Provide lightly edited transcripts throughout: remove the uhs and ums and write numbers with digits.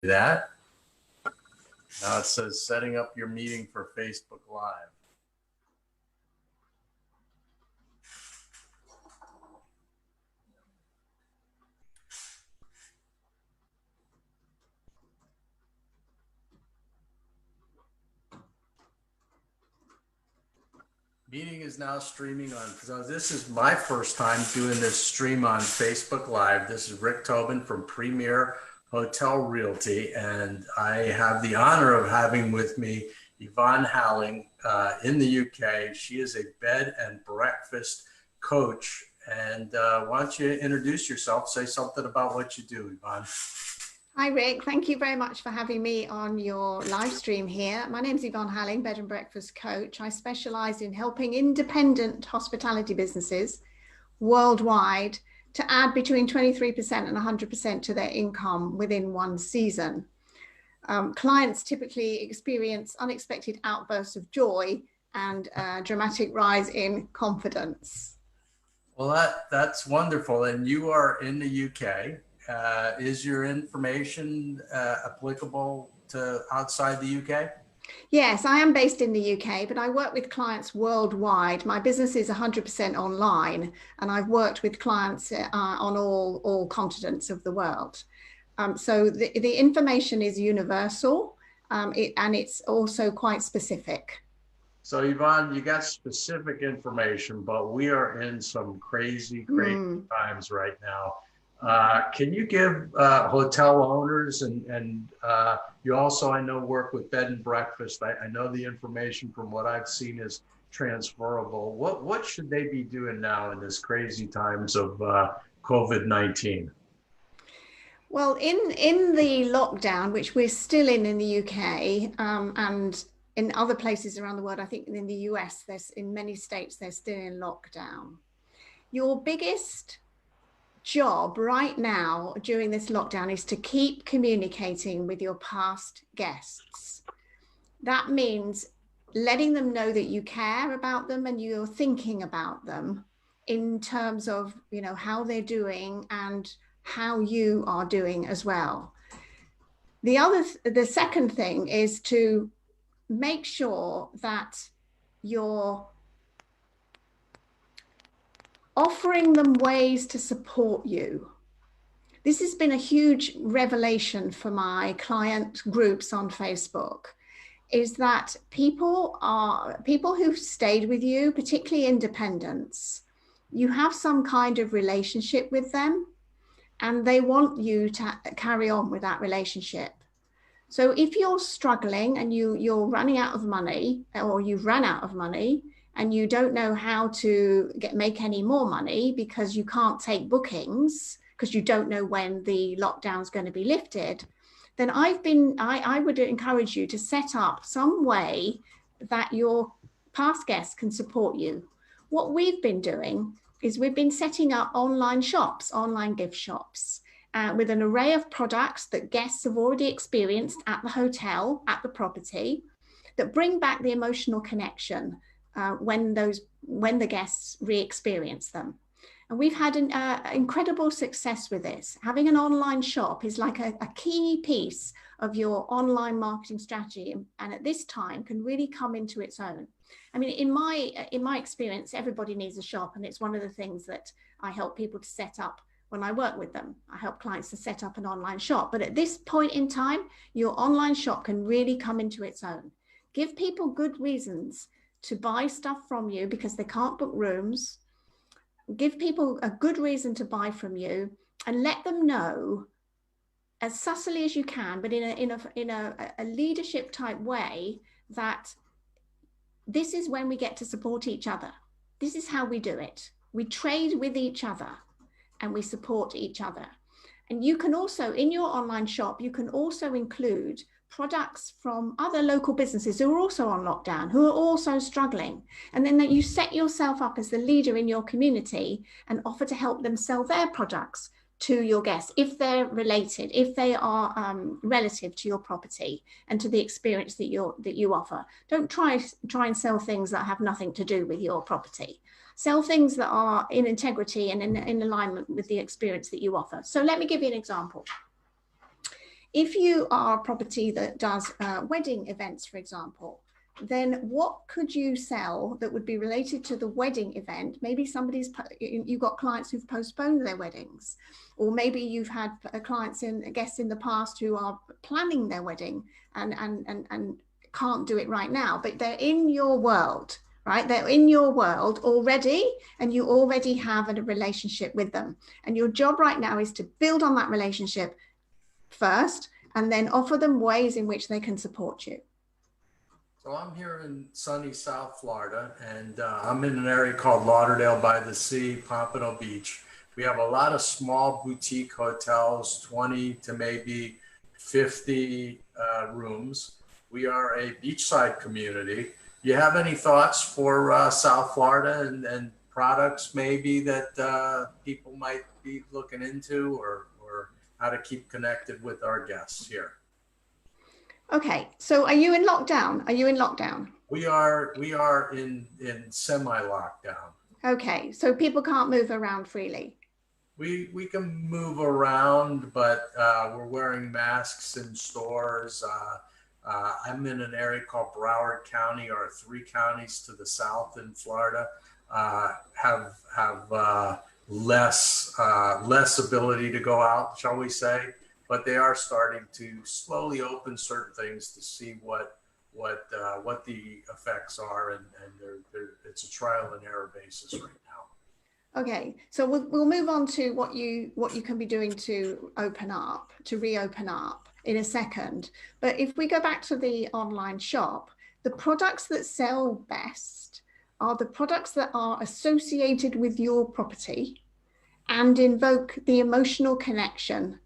that. Now it says setting up your meeting for Facebook Live. Meeting is now streaming on, so this is my first time doing this stream on Facebook Live. This is Rick Tobin from Premier Hotel Realty, and I have the honor of having with me Yvonne Halling in the UK. She is a bed and breakfast coach. And why don't you introduce yourself, say something about what you do, Yvonne. Hi, Rick. Thank you very much for having me on your live stream here. My name is Yvonne Halling, bed and breakfast coach. I specialize in helping independent hospitality businesses worldwide to add between 23% and 100% to their income within one season. Clients typically experience unexpected outbursts of joy and a dramatic rise in confidence. Well, that's wonderful. And you are in the UK. Is your information applicable to outside the UK? Yes, I am based in the UK, but I work with clients worldwide. My business is 100% online, and I've worked with clients on all continents of the world. So the information is universal, and it's also quite specific. So Yvonne, you got specific information, but we are in some crazy times right now. Can you give hotel owners and you also, I know, work with bed and breakfast. I know the information from what I've seen is transferable. What should they be doing now in this crazy times of COVID-19? Well, in the lockdown, which we're still in the UK, and in other places around the world, I think in the US, in many states, they're still in lockdown. Your biggest job right now during this lockdown is to keep communicating with your past guests. That means letting them know that you care about them and you're thinking about them in terms of, you know, how they're doing and how you are doing as well. The second thing is to make sure that you're offering them ways to support you. This has been a huge revelation for my client groups on Facebook, is that people who've stayed with you, particularly independents, you have some kind of relationship with them and they want you to carry on with that relationship. So if you're struggling and you're running out of money, or you've run out of money, and you don't know how to make any more money because you can't take bookings because you don't know when the lockdown is going to be lifted, then I would encourage you to set up some way that your past guests can support you. What we've been doing is we've been setting up online shops, online gift shops, with an array of products that guests have already experienced at the hotel, at the property, that bring back the emotional connection when the guests re-experience them. And we've had an incredible success with this. Having an online shop is like a key piece of your online marketing strategy, and at this time can really come into its own. I mean, in my experience, everybody needs a shop, and it's one of the things that I help people to set up when I work with them. I help clients to set up an online shop. But at this point in time, your online shop can really come into its own. Give people good reasons to buy stuff from you because they can't book rooms. Give people a good reason to buy from you, and let them know as subtly as you can, but in a leadership type way, that this is when we get to support each other. This is how we do it. We trade with each other and we support each other. And you can also, in your online shop, you can also include products from other local businesses who are also on lockdown, who are also struggling. And then that you set yourself up as the leader in your community and offer to help them sell their products to your guests, if they're related, if they are relative to your property and to the experience that you offer. Don't try and sell things that have nothing to do with your property. Sell things that are in integrity and in alignment with the experience that you offer. So let me give you an example. If you are a property that does wedding events, for example, then what could you sell that would be related to the wedding event? Maybe you've got clients who've postponed their weddings, or maybe you've had guests in the past who are planning their wedding and can't do it right now, but they're in your world, right? They're in your world already, and you already have a relationship with them. And your job right now is to build on that relationship first, and then offer them ways in which they can support you. So I'm here in sunny South Florida, and I'm in an area called Lauderdale by the Sea, Pompano Beach. We have a lot of small boutique hotels, 20 to maybe 50 rooms. We are a beachside community. You have any thoughts for South Florida and products maybe that people might be looking into, or how to keep connected with our guests here? Okay, so are you in lockdown? Are you in lockdown? We are in semi-lockdown. Okay, so people can't move around freely. We can move around, but we're wearing masks in stores. I'm in an area called Broward County, or 3 counties to the south in Florida have less ability to go out, shall we say, but they are starting to slowly open certain things to see what the effects are, and it's a trial and error basis right now. Okay, so we'll move on to what you can be doing to reopen up in a second. But if we go back to the online shop, the products that sell best are the products that are associated with your property and invoke the emotional connection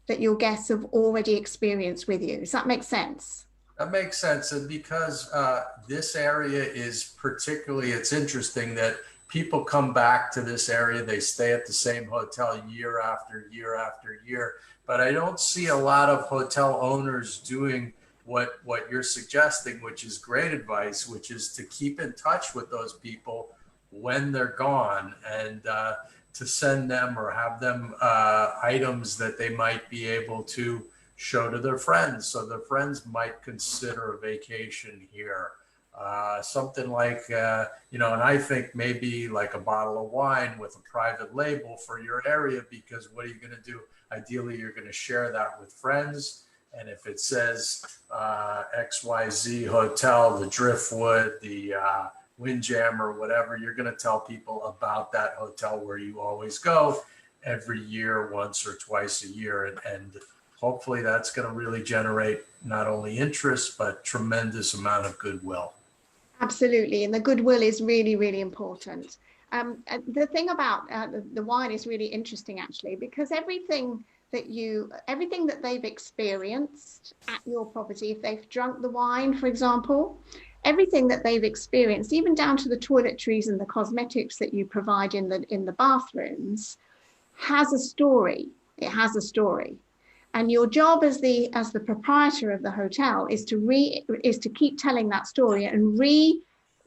that your guests have already experienced with you. Does that make sense? That makes sense. And because this area is particularly, it's interesting that people come back to this area, they stay at the same hotel year after year after year, but I don't see a lot of hotel owners doing what you're suggesting, which is great advice, which is to keep in touch with those people when they're gone, and to send them or have them items that they might be able to show to their friends. So their friends might consider a vacation here. Something like, and I think maybe like a bottle of wine with a private label for your area, because what are you going to do? Ideally, you're going to share that with friends. And if it says XYZ Hotel, the Driftwood, the Windjammer, whatever, you're going to tell people about that hotel where you always go every year, once or twice a year. And hopefully that's going to really generate not only interest, but tremendous amount of goodwill. Absolutely. And the goodwill is really, really important. The thing about the wine is really interesting, actually, because everything that they've experienced at your property, if they've drunk the wine, for example, everything that they've experienced, even down to the toiletries and the cosmetics that you provide in the bathrooms, has a story. It has a story. And your job as the proprietor of the hotel is to keep telling that story and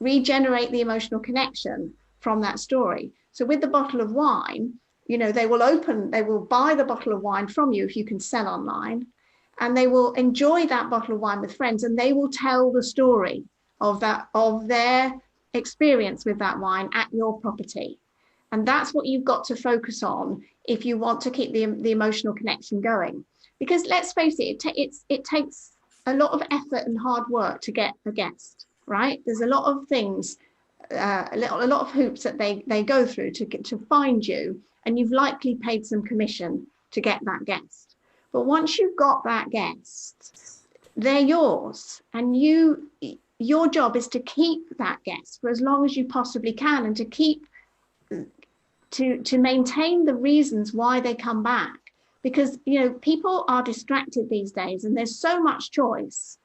regenerate the emotional connection from that story. So with the bottle of wine, they will buy the bottle of wine from you if you can sell online, and they will enjoy that bottle of wine with friends, and they will tell the story of their experience with that wine at your property. And that's what you've got to focus on if you want to keep the emotional connection going. Because let's face it, it takes a lot of effort and hard work to get a guest, right? There's a lot of things, a lot of hoops that they go through to find you, and you've likely paid some commission to get that guest. But once you've got that guest, they're yours, and your job is to keep that guest for as long as you possibly can, and to maintain the reasons why they come back. Because people are distracted these days, and there's so much choice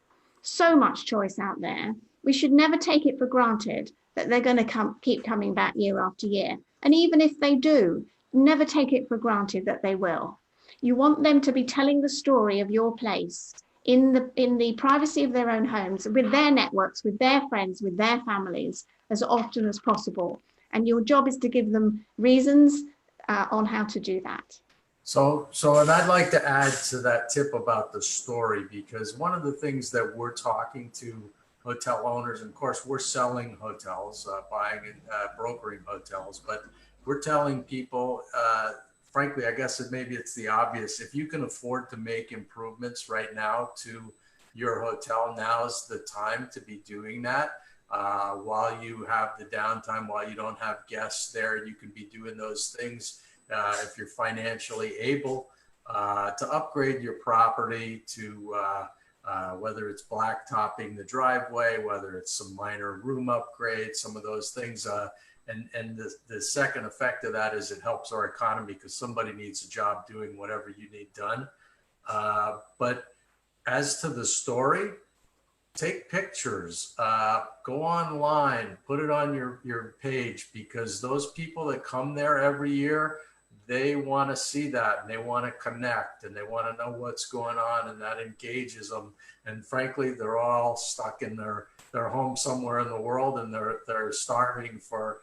out there. We should never take it for granted that they're going to keep coming back year after year. And even if they do, never take it for granted that they will. You want them to be telling the story of your place in the privacy of their own homes, with their networks, with their friends, with their families, as often as possible. And your job is to give them reasons on how to do that. And I'd like to add to that tip about the story, because one of the things that we're talking to hotel owners, and of course we're selling hotels, buying and brokering hotels, but we're telling people, frankly, I guess maybe it's the obvious. If you can afford to make improvements right now to your hotel, now's the time to be doing that. While you have the downtime, while you don't have guests there, you can be doing those things if you're financially able to upgrade your property to whether it's blacktopping the driveway, whether it's some minor room upgrades, some of those things. And the second effect of that is it helps our economy, because somebody needs a job doing whatever you need done. But as to the story, take pictures, go online, put it on your page, because those people that come there every year, they want to see that, and they want to connect, and they want to know what's going on, and that engages them. And frankly, they're all stuck in their home somewhere in the world, and they're starving for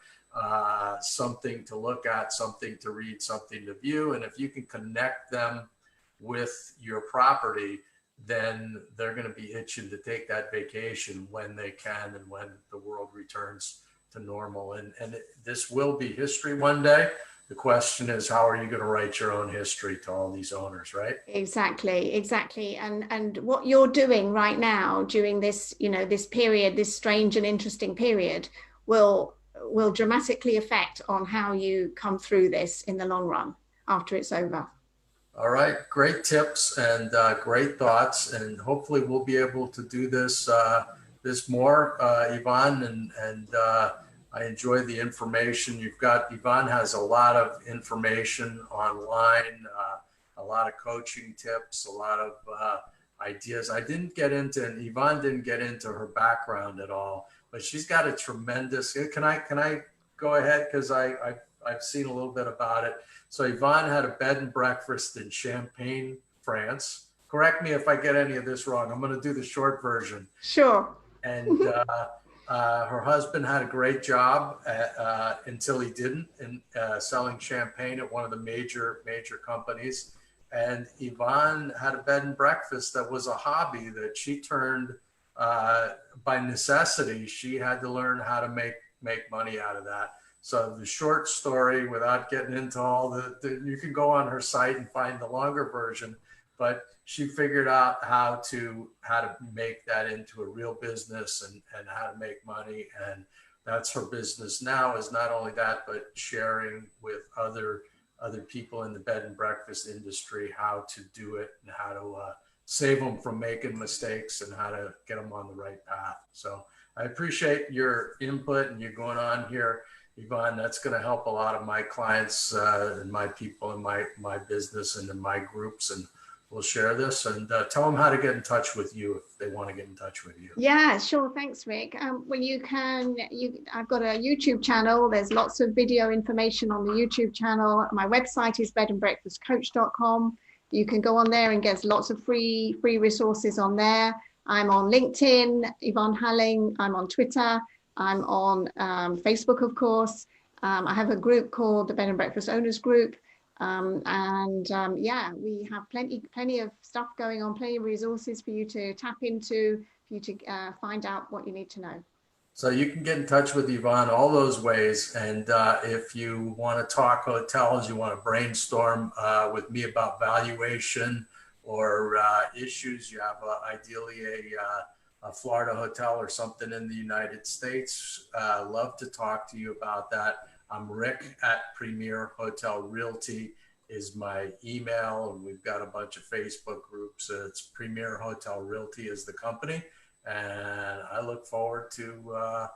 something to look at, something to read, something to view. And if you can connect them with your property, then they're going to be itching to take that vacation when they can and when the world returns to normal. And this will be history one day. The question is, how are you going to write your own history to all these owners, right? Exactly. And what you're doing right now during this, this period, this strange and interesting period, will dramatically affect on how you come through this in the long run after it's over. All right, great tips and great thoughts, and hopefully we'll be able to do this more, Yvonne, and I enjoy the information you've got. Yvonne has a lot of information online, a lot of coaching tips, a lot of ideas. I didn't get into, and Yvonne didn't get into her background at all, but she's got a tremendous. Can I go ahead, because I've seen a little bit about it. So Yvonne had a bed and breakfast in Champagne, France. Correct me if I get any of this wrong. I'm going to do the short version. Sure. And her husband had a great job until he didn't, in selling champagne at one of the major companies. And Yvonne had a bed and breakfast that was a hobby that she turned by necessity. She had to learn how to make money out of that. So the short story, without getting into all you can go on her site and find the longer version, but she figured out how to make that into a real business and how to make money. And that's her business now, is not only that, but sharing with other people in the bed and breakfast industry how to do it and how to save them from making mistakes and how to get them on the right path. So I appreciate your input and you going on here, Yvonne. That's going to help a lot of my clients and my people in my business and in my groups. And we'll share this, and tell them how to get in touch with you if they want to get in touch with you. Yeah, sure. Thanks, Rick. Well, I've got a YouTube channel. There's lots of video information on the YouTube channel. My website is bedandbreakfastcoach.com. You can go on there and get lots of free resources on there. I'm on LinkedIn, Yvonne Halling. I'm on Twitter. I'm on Facebook, of course. I have a group called the Bed and Breakfast Owners Group. Yeah, we have plenty of stuff going on, plenty of resources for you to tap into, for you to find out what you need to know. So you can get in touch with Yvonne all those ways. And if you want to talk hotels, you want to brainstorm with me about valuation or issues, you have ideally a Florida hotel or something in the United States, love to talk to you about that. I'm Rick at Premier Hotel Realty is my email, and we've got a bunch of Facebook groups. It's Premier Hotel Realty is the company, and I look forward to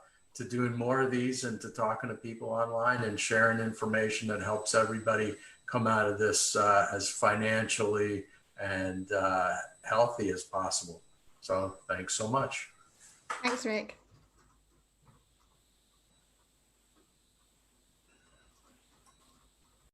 doing more of these and to talking to people online and sharing information that helps everybody come out of this as financially and healthy as possible. So thanks so much. Thanks, Rick.